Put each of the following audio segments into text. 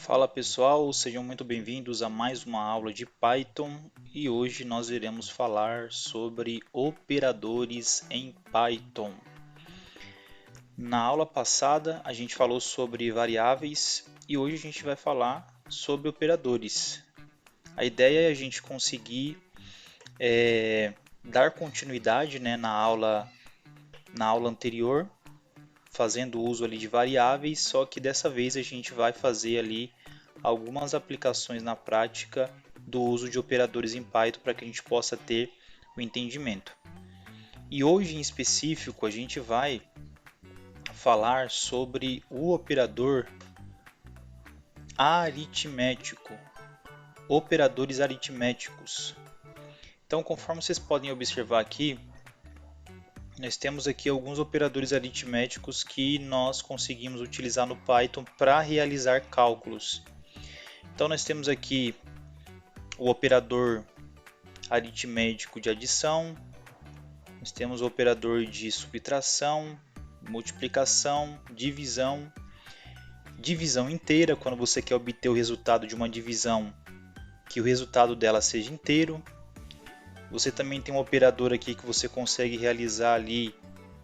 Fala pessoal, sejam muito bem-vindos a mais uma aula de Python e hoje nós iremos falar sobre operadores em Python. Na aula passada a gente falou sobre variáveis e hoje a gente vai falar sobre operadores. A ideia é a gente conseguir dar continuidade, na aula anterior, fazendo uso ali de variáveis, só que dessa vez a gente vai fazer ali algumas aplicações na prática do uso de operadores em Python para que a gente possa ter o entendimento. E hoje em específico a gente vai falar sobre o operador aritmético, operadores aritméticos. Então, conforme vocês podem observar aqui, nós temos aqui alguns operadores aritméticos que nós conseguimos utilizar no Python para realizar cálculos. Então nós temos aqui o operador aritmético de adição, nós temos o operador de subtração, multiplicação, divisão, divisão inteira, quando você quer obter o resultado de uma divisão, que o resultado dela seja inteiro. Você também tem um operador aqui que você consegue realizar ali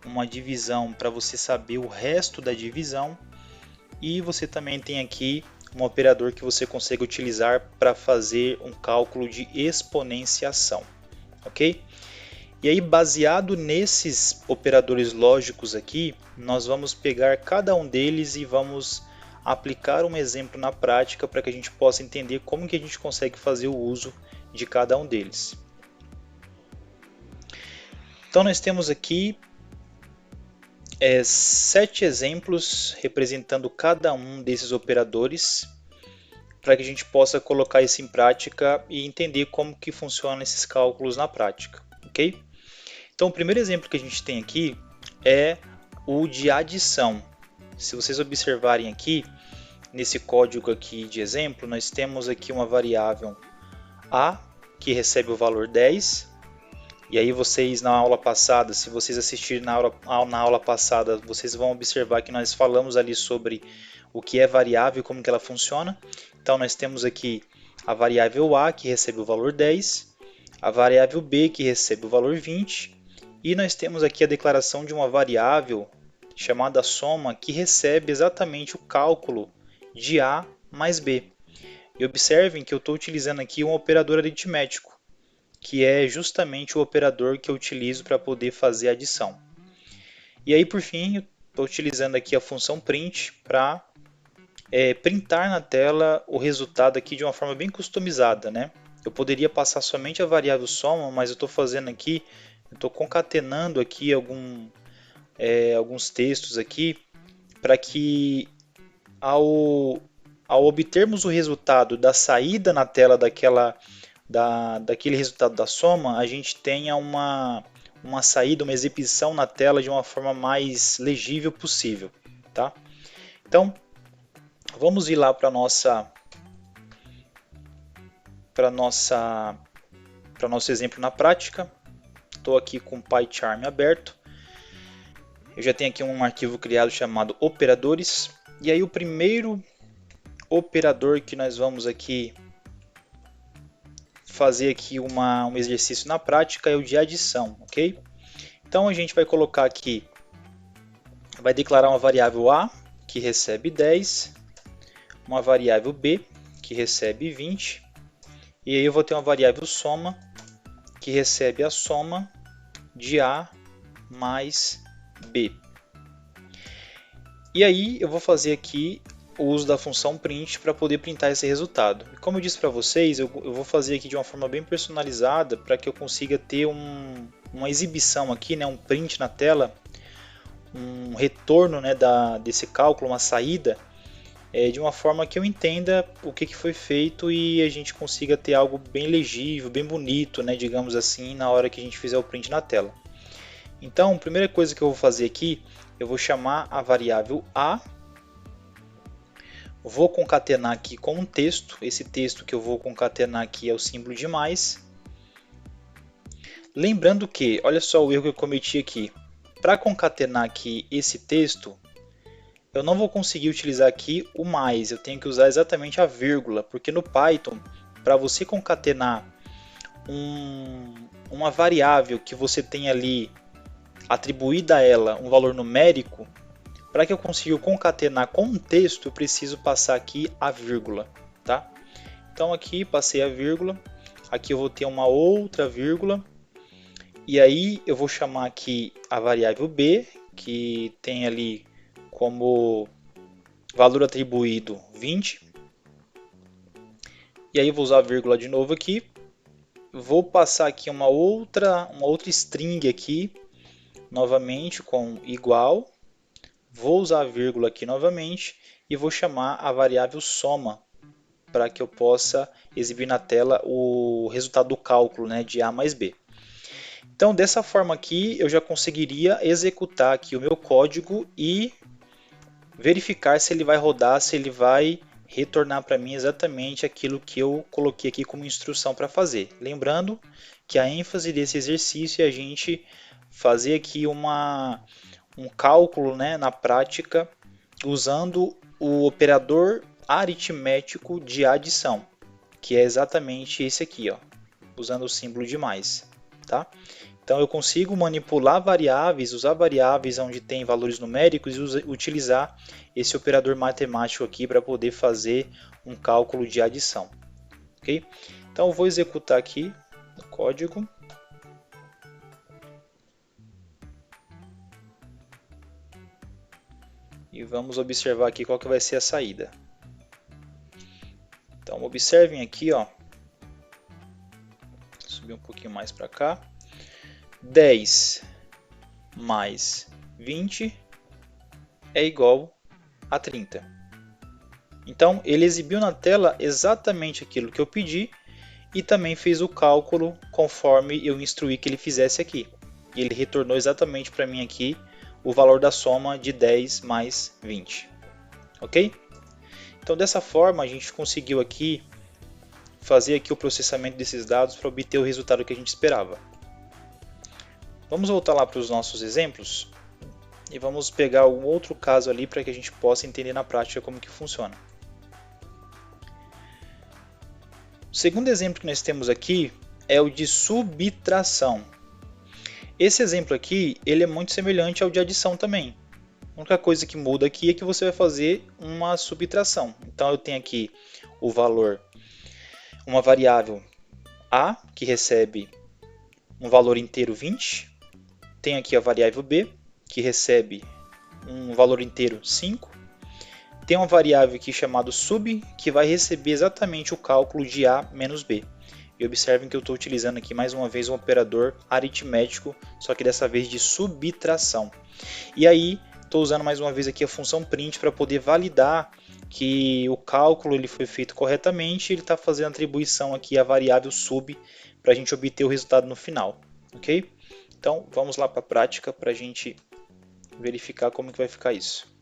uma divisão para você saber o resto da divisão. E você também tem aqui um operador que você consegue utilizar para fazer um cálculo de exponenciação, ok? E aí, baseado nesses operadores lógicos aqui, nós vamos pegar cada um deles e vamos aplicar um exemplo na prática para que a gente possa entender como que a gente consegue fazer o uso de cada um deles. Então nós temos aqui 7 exemplos representando cada um desses operadores para que a gente possa colocar isso em prática e entender como que funcionam esses cálculos na prática, ok? Então o primeiro exemplo que a gente tem aqui é o de adição. Se vocês observarem aqui, nesse código aqui de exemplo, nós temos aqui uma variável a que recebe o valor 10. E aí vocês na aula passada, se vocês assistirem na aula passada, vocês vão observar que nós falamos ali sobre o que é variável e como que ela funciona. Então nós temos aqui a variável a que recebe o valor 10, a variável b que recebe o valor 20 e nós temos aqui a declaração de uma variável chamada soma que recebe exatamente o cálculo de a mais b. E observem que eu estou utilizando aqui um operador aritmético, que é justamente o operador que eu utilizo para poder fazer a adição. E aí, por fim, eu estou utilizando aqui a função print para printar na tela o resultado aqui de uma forma bem customizada, né? Eu poderia passar somente a variável soma, mas eu estou fazendo aqui, estou concatenando aqui alguns textos aqui para que ao obtermos o resultado da saída na tela daquele resultado da soma, a gente tenha uma saída, uma exibição na tela de uma forma mais legível possível, tá? Então, vamos ir lá para nosso exemplo na prática. Estou aqui com o PyCharm aberto. Eu já tenho aqui um arquivo criado chamado operadores. E aí o primeiro operador que nós vamos aqui fazer aqui um exercício na prática é o de adição, ok? Então a gente vai colocar aqui, vai declarar uma variável a que recebe 10, uma variável b que recebe 20 e aí eu vou ter uma variável soma que recebe a soma de a mais b. E aí eu vou fazer aqui o uso da função print para poder printar esse resultado. E como eu disse para vocês, eu vou fazer aqui de uma forma bem personalizada para que eu consiga ter uma exibição aqui, um print na tela, um retorno desse cálculo, uma saída, de uma forma que eu entenda o que foi feito e a gente consiga ter algo bem legível, bem bonito, digamos assim, na hora que a gente fizer o print na tela. Então, a primeira coisa que eu vou fazer aqui, eu vou chamar a variável a. Vou concatenar aqui com um texto, esse texto que eu vou concatenar aqui é o símbolo de mais. Lembrando que, olha só o erro que eu cometi aqui, para concatenar aqui esse texto, eu não vou conseguir utilizar aqui o mais, eu tenho que usar exatamente a vírgula, porque no Python, para você concatenar uma variável que você tem ali atribuída a ela um valor numérico, para que eu consiga concatenar com um texto, eu preciso passar aqui a vírgula, tá? Então aqui passei a vírgula, aqui eu vou ter uma outra vírgula, e aí eu vou chamar aqui a variável b, que tem ali como valor atribuído 20. E aí eu vou usar a vírgula de novo aqui. Vou passar aqui uma outra string aqui, novamente com igual. Vou usar a vírgula aqui novamente e vou chamar a variável soma, para que eu possa exibir na tela o resultado do cálculo, né, de A mais B. Então, dessa forma aqui, eu já conseguiria executar aqui o meu código e verificar se ele vai rodar, se ele vai retornar para mim exatamente aquilo que eu coloquei aqui como instrução para fazer. Lembrando que a ênfase desse exercício é a gente fazer aqui um cálculo, né, na prática usando o operador aritmético de adição, que é exatamente esse aqui, ó, usando o símbolo de mais. Tá? Então eu consigo manipular variáveis, usar variáveis onde tem valores numéricos e utilizar esse operador matemático aqui para poder fazer um cálculo de adição. Okay? Então eu vou executar aqui o código. E vamos observar aqui qual que vai ser a saída. Então observem aqui, ó. Vou subir um pouquinho mais para cá. 10 mais 20 é igual a 30. Então ele exibiu na tela exatamente aquilo que eu pedi e também fez o cálculo conforme eu instruí que ele fizesse aqui. E ele retornou exatamente para mim aqui o valor da soma de 10 mais 20. Ok? Então dessa forma a gente conseguiu aqui fazer aqui o processamento desses dados para obter o resultado que a gente esperava. Vamos voltar lá para os nossos exemplos e vamos pegar um outro caso ali para que a gente possa entender na prática como que funciona. O segundo exemplo que nós temos aqui é o de subtração. Esse exemplo aqui ele é muito semelhante ao de adição também. A única coisa que muda aqui é que você vai fazer uma subtração. Então eu tenho aqui o valor, uma variável A que recebe um valor inteiro 20. Tem aqui a variável b, que recebe um valor inteiro 5. Tem uma variável aqui chamada sub, que vai receber exatamente o cálculo de a menos b. E observem que eu estou utilizando aqui mais uma vez um operador aritmético, só que dessa vez de subtração. E aí, estou usando mais uma vez aqui a função print para poder validar que o cálculo ele foi feito corretamente. Ele está fazendo atribuição aqui à variável sub para a gente obter o resultado no final. Ok? Então, vamos lá para a prática para a gente verificar como que vai ficar isso.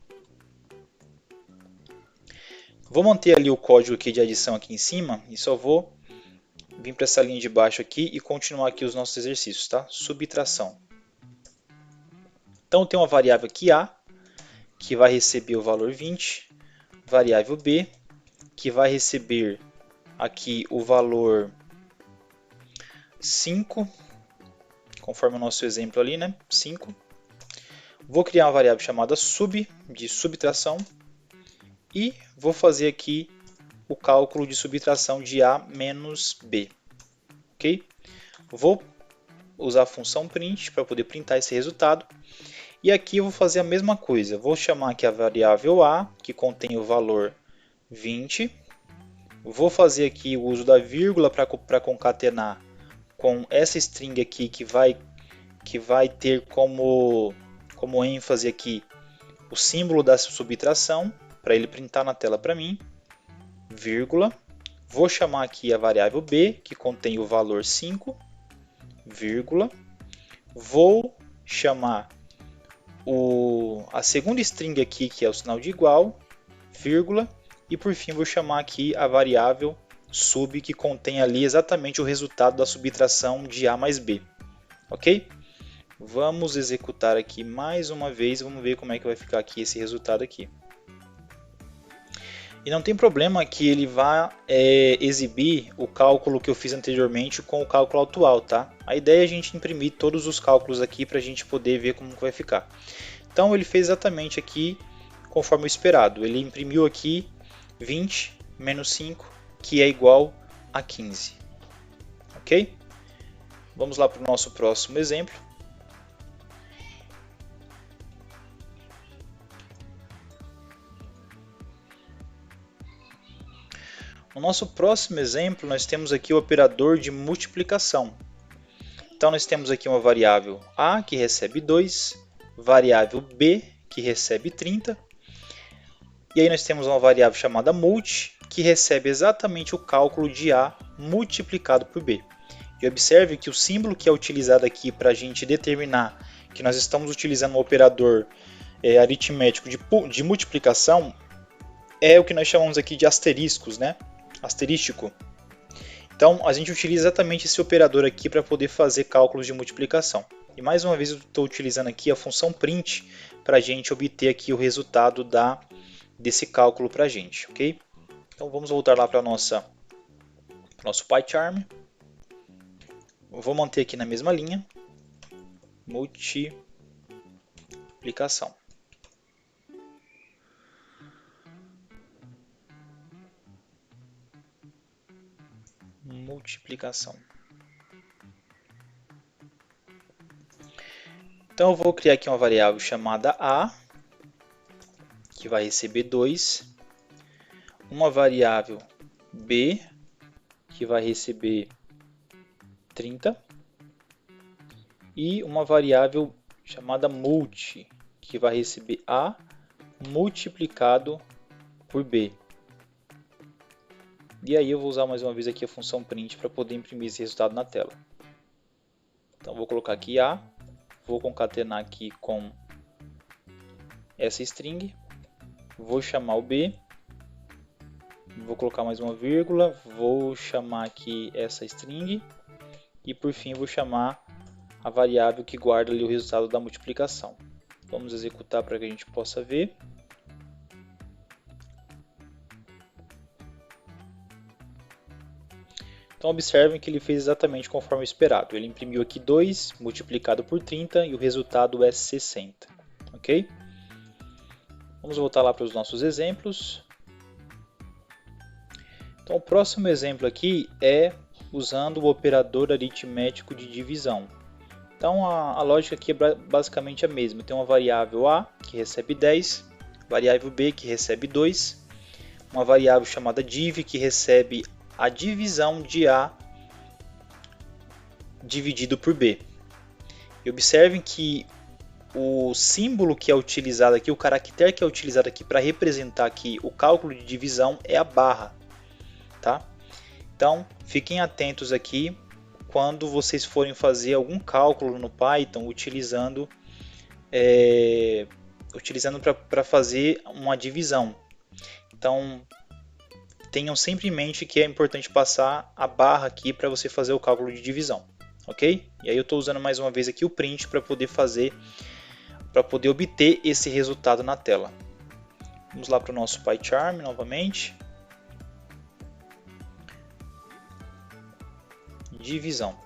Vou manter ali o código aqui de adição aqui em cima e só vou vir para essa linha de baixo aqui e continuar aqui os nossos exercícios, tá? Subtração. Então, tem uma variável aqui A, que vai receber o valor 20, variável B, que vai receber aqui o valor 5, conforme o nosso exemplo ali, né? 5. Vou criar uma variável chamada sub, de subtração, e vou fazer aqui o cálculo de subtração de A menos B. Ok? Vou usar a função print para poder printar esse resultado. E aqui eu vou fazer a mesma coisa. Vou chamar aqui a variável A, que contém o valor 20. Vou fazer aqui o uso da vírgula para concatenar com essa string aqui que vai ter como ênfase aqui o símbolo da subtração, para ele printar na tela para mim, vírgula. Vou chamar aqui a variável b, que contém o valor 5, vírgula. Vou chamar a segunda string aqui, que é o sinal de igual, vírgula. E por fim vou chamar aqui a variável sub, que contém ali exatamente o resultado da subtração de A mais B. Ok? Vamos executar aqui mais uma vez, vamos ver como é que vai ficar aqui esse resultado aqui. E não tem problema que ele vá exibir o cálculo que eu fiz anteriormente com o cálculo atual, tá? A ideia é a gente imprimir todos os cálculos aqui para a gente poder ver como vai ficar. Então ele fez exatamente aqui conforme o esperado. Ele imprimiu aqui 20 menos 5, que é igual a 15. Ok? Vamos lá para o nosso próximo exemplo. No nosso próximo exemplo, nós temos aqui o operador de multiplicação. Então, nós temos aqui uma variável A, que recebe 2, variável B, que recebe 30, e aí nós temos uma variável chamada multi, que recebe exatamente o cálculo de A multiplicado por B. E observe que o símbolo que é utilizado aqui para a gente determinar que nós estamos utilizando um operador aritmético de multiplicação é o que nós chamamos aqui de asteriscos, né? Asterístico. Então a gente utiliza exatamente esse operador aqui para poder fazer cálculos de multiplicação. E mais uma vez eu estou utilizando aqui a função print para a gente obter aqui o resultado desse cálculo para a gente, ok? Então vamos voltar lá para nosso PyCharm. Eu vou manter aqui na mesma linha, multiplicação. Então eu vou criar aqui uma variável chamada A, que vai receber 2, uma variável B, que vai receber 30, e uma variável chamada multi, que vai receber A multiplicado por B. E aí eu vou usar mais uma vez aqui a função print para poder imprimir esse resultado na tela. Então vou colocar aqui A, vou concatenar aqui com essa string, vou chamar o B, vou colocar mais uma vírgula, vou chamar aqui essa string e por fim vou chamar a variável que guarda ali o resultado da multiplicação. Vamos executar para que a gente possa ver. Então observem que ele fez exatamente conforme esperado. Ele imprimiu aqui 2 multiplicado por 30 e o resultado é 60. Ok? Vamos voltar lá para os nossos exemplos. Então o próximo exemplo aqui é usando o operador aritmético de divisão. Então a lógica aqui é basicamente a mesma. Tem uma variável A que recebe 10, variável B que recebe 2, uma variável chamada div que recebe a divisão de A dividido por B. E observem que o símbolo que é utilizado aqui, o caractere que é utilizado aqui para representar aqui o cálculo de divisão é a barra, tá? Então fiquem atentos aqui quando vocês forem fazer algum cálculo no Python utilizando para fazer uma divisão. Então tenham sempre em mente que é importante passar a barra aqui para você fazer o cálculo de divisão, ok? E aí eu estou usando mais uma vez aqui o print para poder obter esse resultado na tela. Vamos lá para o nosso PyCharm novamente. Divisão.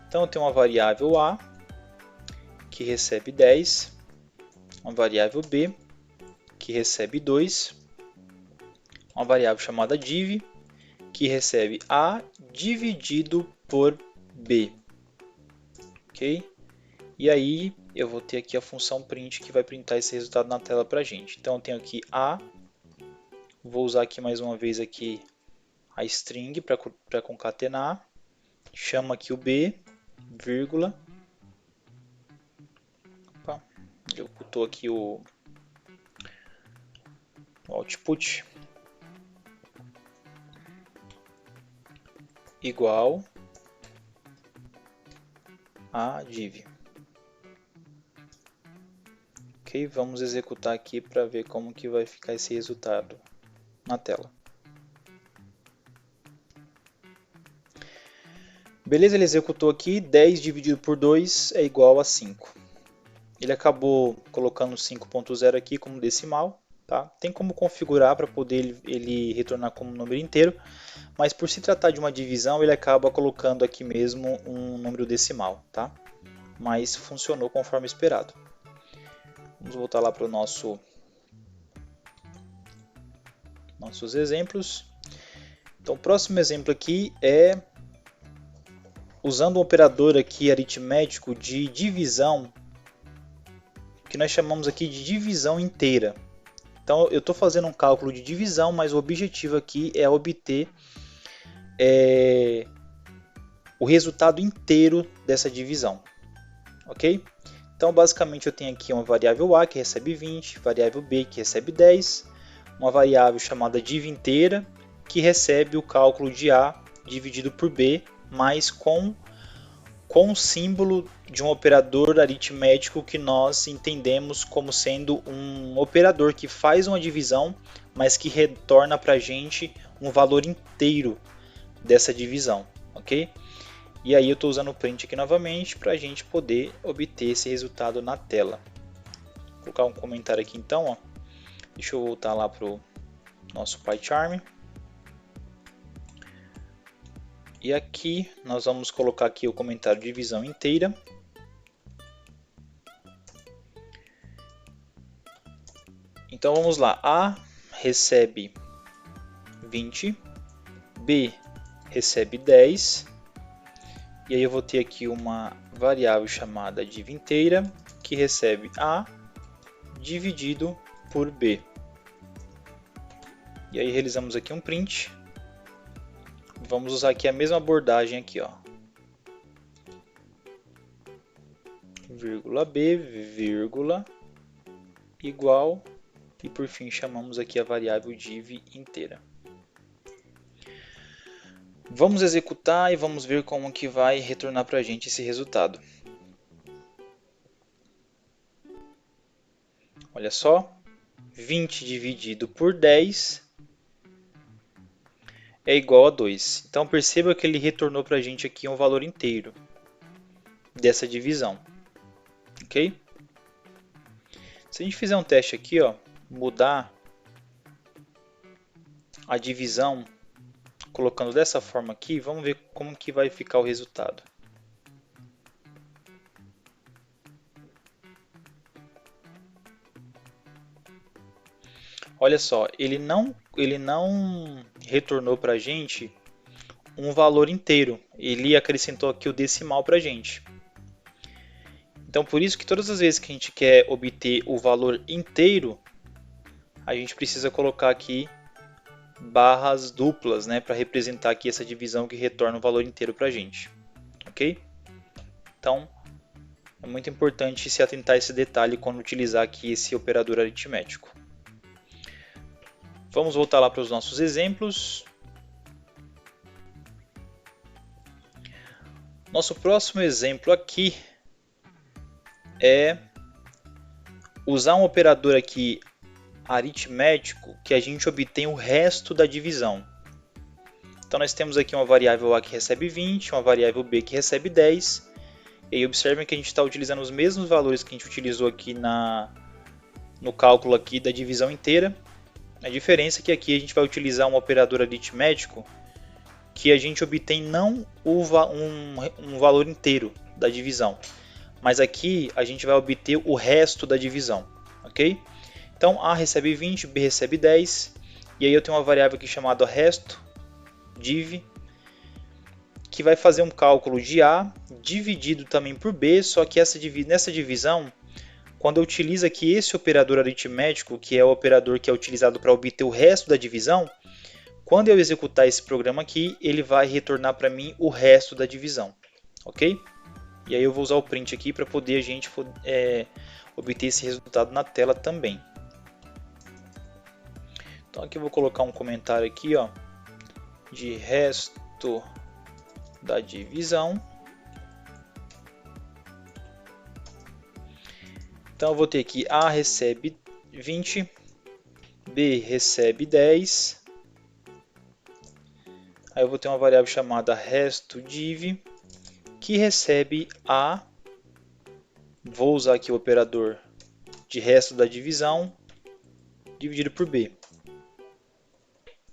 Então eu tenho uma variável A que recebe 10, uma variável B que recebe 2, uma variável chamada div que recebe A dividido por B. Ok? E aí eu vou ter aqui a função print que vai printar esse resultado na tela para a gente. Então eu tenho aqui A, vou usar aqui mais uma vez aqui a string para concatenar, chamo aqui o B, vírgula, ele ocultou aqui o output, igual a div. Ok, vamos executar aqui para ver como que vai ficar esse resultado na tela. Beleza, ele executou aqui, 10 dividido por 2 é igual a 5. Ele acabou colocando 5.0 aqui como decimal, Tá? Tem como configurar para poder ele retornar como número inteiro, mas por se tratar de uma divisão, ele acaba colocando aqui mesmo um número decimal, tá? Mas funcionou conforme esperado. Vamos voltar lá para o nossos exemplos. Então, o próximo exemplo aqui é usando um operador aqui aritmético de divisão, que nós chamamos aqui de divisão inteira. Então, eu estou fazendo um cálculo de divisão, mas o objetivo aqui é obter o resultado inteiro dessa divisão, ok? Então, basicamente, eu tenho aqui uma variável A que recebe 20, variável B que recebe 10, uma variável chamada div inteira que recebe o cálculo de A dividido por B, mas com o símbolo de um operador aritmético que nós entendemos como sendo um operador que faz uma divisão, mas que retorna para a gente um valor inteiro dessa divisão, ok? E aí eu estou usando o print aqui novamente para a gente poder obter esse resultado na tela. Vou colocar um comentário aqui então, ó. Deixa eu voltar lá para o nosso PyCharm. E aqui nós vamos colocar aqui o comentário de divisão inteira. Então vamos lá, A recebe 20, B recebe 10, e aí eu vou ter aqui uma variável chamada div inteira que recebe A dividido por B. E aí realizamos aqui um print. Vamos usar aqui a mesma abordagem aqui, ó. Vírgula B, vírgula, igual, e por fim chamamos aqui a variável div inteira. Vamos executar e vamos ver como que vai retornar para a gente esse resultado. Olha só, 20 dividido por 10 é igual a 2. Então perceba que ele retornou para a gente aqui um valor inteiro dessa divisão. Ok? Se a gente fizer um teste aqui, ó, mudar a divisão colocando dessa forma aqui, vamos ver como que vai ficar o resultado. Olha só, ele não retornou para a gente um valor inteiro, ele acrescentou aqui o decimal para a gente. Então, por isso que todas as vezes que a gente quer obter o valor inteiro, a gente precisa colocar aqui barras duplas, né, para representar aqui essa divisão que retorna o valor inteiro para a gente. Ok? Então, é muito importante se atentar a esse detalhe quando utilizar aqui esse operador aritmético. Vamos voltar lá para os nossos exemplos. Nosso próximo exemplo aqui é usar um operador aqui aritmético que a gente obtém o resto da divisão. Então nós temos aqui uma variável A que recebe 20, uma variável B que recebe 10. E observem que a gente está utilizando os mesmos valores que a gente utilizou aqui no cálculo aqui da divisão inteira. A diferença é que aqui a gente vai utilizar um operador aritmético que a gente obtém não um valor inteiro da divisão, mas aqui a gente vai obter o resto da divisão, ok? Então A recebe 20, B recebe 10, e aí eu tenho uma variável aqui chamada resto, div, que vai fazer um cálculo de A dividido também por B, só que nessa divisão, quando eu utilizo aqui esse operador aritmético, que é o operador que é utilizado para obter o resto da divisão, quando eu executar esse programa aqui, ele vai retornar para mim o resto da divisão, ok? E aí eu vou usar o print aqui para poder a gente obter esse resultado na tela também. Então aqui eu vou colocar um comentário aqui, ó, de resto da divisão. Então eu vou ter aqui A recebe 20, B recebe 10, aí eu vou ter uma variável chamada resto div, que recebe A, vou usar aqui o operador de resto da divisão, dividido por B.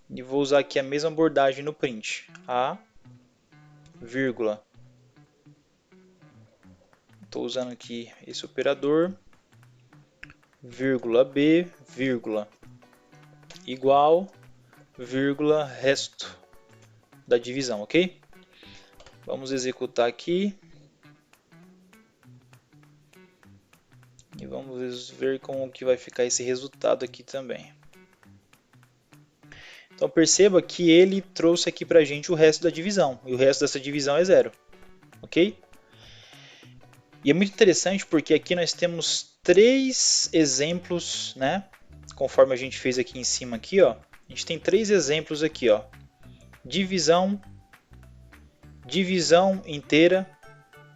E vou usar aqui a mesma abordagem no print. A, vírgula. Estou usando aqui esse operador, vírgula B, vírgula, igual, vírgula, resto da divisão, ok? Vamos executar aqui. E vamos ver como que vai ficar esse resultado aqui também. Então perceba que ele trouxe aqui para a gente o resto da divisão. E o resto dessa divisão é 0. Ok? E é muito interessante porque aqui nós temos 3 exemplos, né? Conforme a gente fez aqui em cima aqui, ó. A gente tem 3 exemplos aqui, ó. Divisão, divisão inteira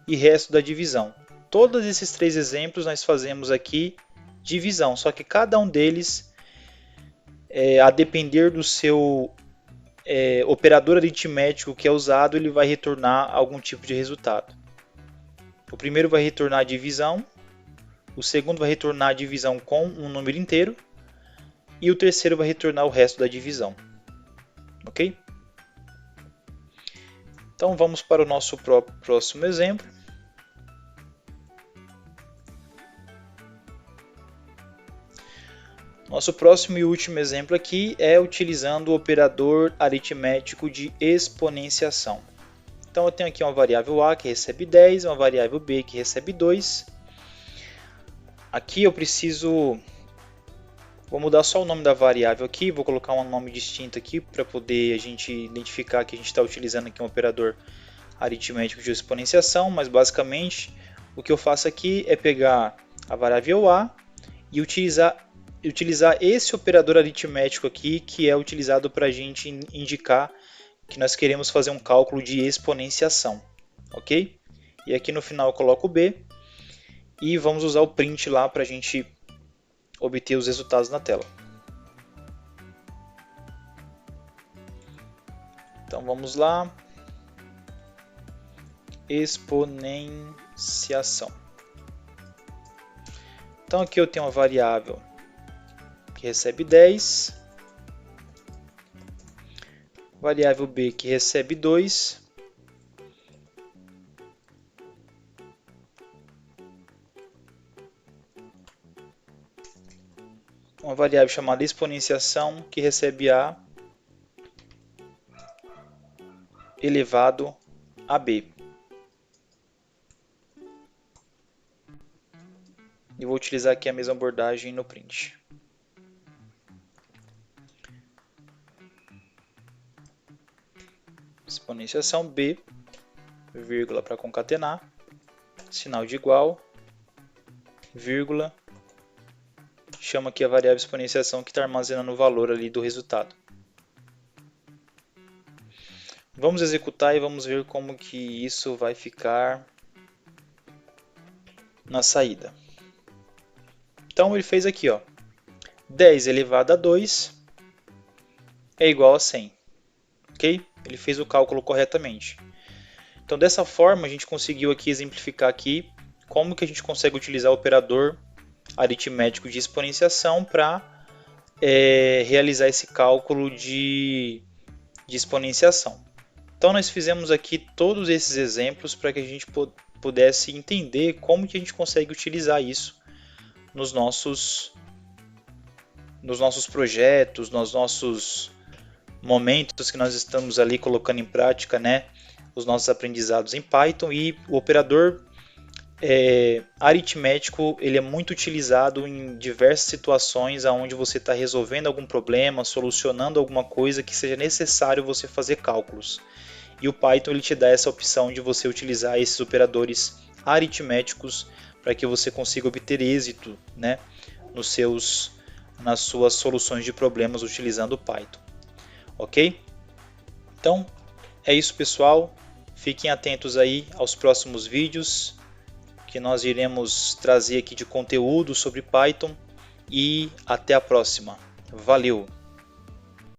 e resto da divisão. Todos esses 3 exemplos nós fazemos aqui divisão, só que cada um deles, a depender do seu operador aritmético que é usado, ele vai retornar algum tipo de resultado. O primeiro vai retornar a divisão, o segundo vai retornar a divisão com um número inteiro e o terceiro vai retornar o resto da divisão. Ok? Então vamos para o nosso próximo exemplo. Nosso próximo e último exemplo aqui é utilizando o operador aritmético de exponenciação. Então eu tenho aqui uma variável A que recebe 10, uma variável B que recebe 2. Aqui eu preciso... Vou mudar só o nome da variável aqui, vou colocar um nome distinto aqui para poder a gente identificar que a gente está utilizando aqui um operador aritmético de exponenciação, mas basicamente o que eu faço aqui é pegar a variável A e utilizar esse operador aritmético aqui, que é utilizado para a gente indicar que nós queremos fazer um cálculo de exponenciação, ok? E aqui no final eu coloco o B e vamos usar o print lá para a gente obter os resultados na tela. Então vamos lá, exponenciação. Então aqui eu tenho uma variável que recebe 10, variável B que recebe 2, uma variável chamada exponenciação que recebe A elevado a B. E vou utilizar aqui a mesma abordagem no print. Exponenciação B, vírgula para concatenar, sinal de igual, vírgula, chama aqui a variável exponenciação que está armazenando o valor ali do resultado. Vamos executar e vamos ver como que isso vai ficar na saída. Então ele fez aqui, ó, 10 elevado a 2 é igual a 100, ok? Ele fez o cálculo corretamente. Então dessa forma a gente conseguiu aqui exemplificar aqui como que a gente consegue utilizar o operador aritmético de exponenciação para realizar esse cálculo de exponenciação. Então nós fizemos aqui todos esses exemplos para que a gente pudesse entender como que a gente consegue utilizar isso nos nossos projetos, nos nossos momentos que nós estamos ali colocando em prática, né, os nossos aprendizados em Python. E o operador aritmético ele é muito utilizado em diversas situações onde você está resolvendo algum problema, solucionando alguma coisa que seja necessário você fazer cálculos. E o Python ele te dá essa opção de você utilizar esses operadores aritméticos para que você consiga obter êxito, né, nas suas soluções de problemas utilizando o Python. Ok? Então é isso, pessoal. Fiquem atentos aí aos próximos vídeos que nós iremos trazer aqui de conteúdo sobre Python e até a próxima. Valeu!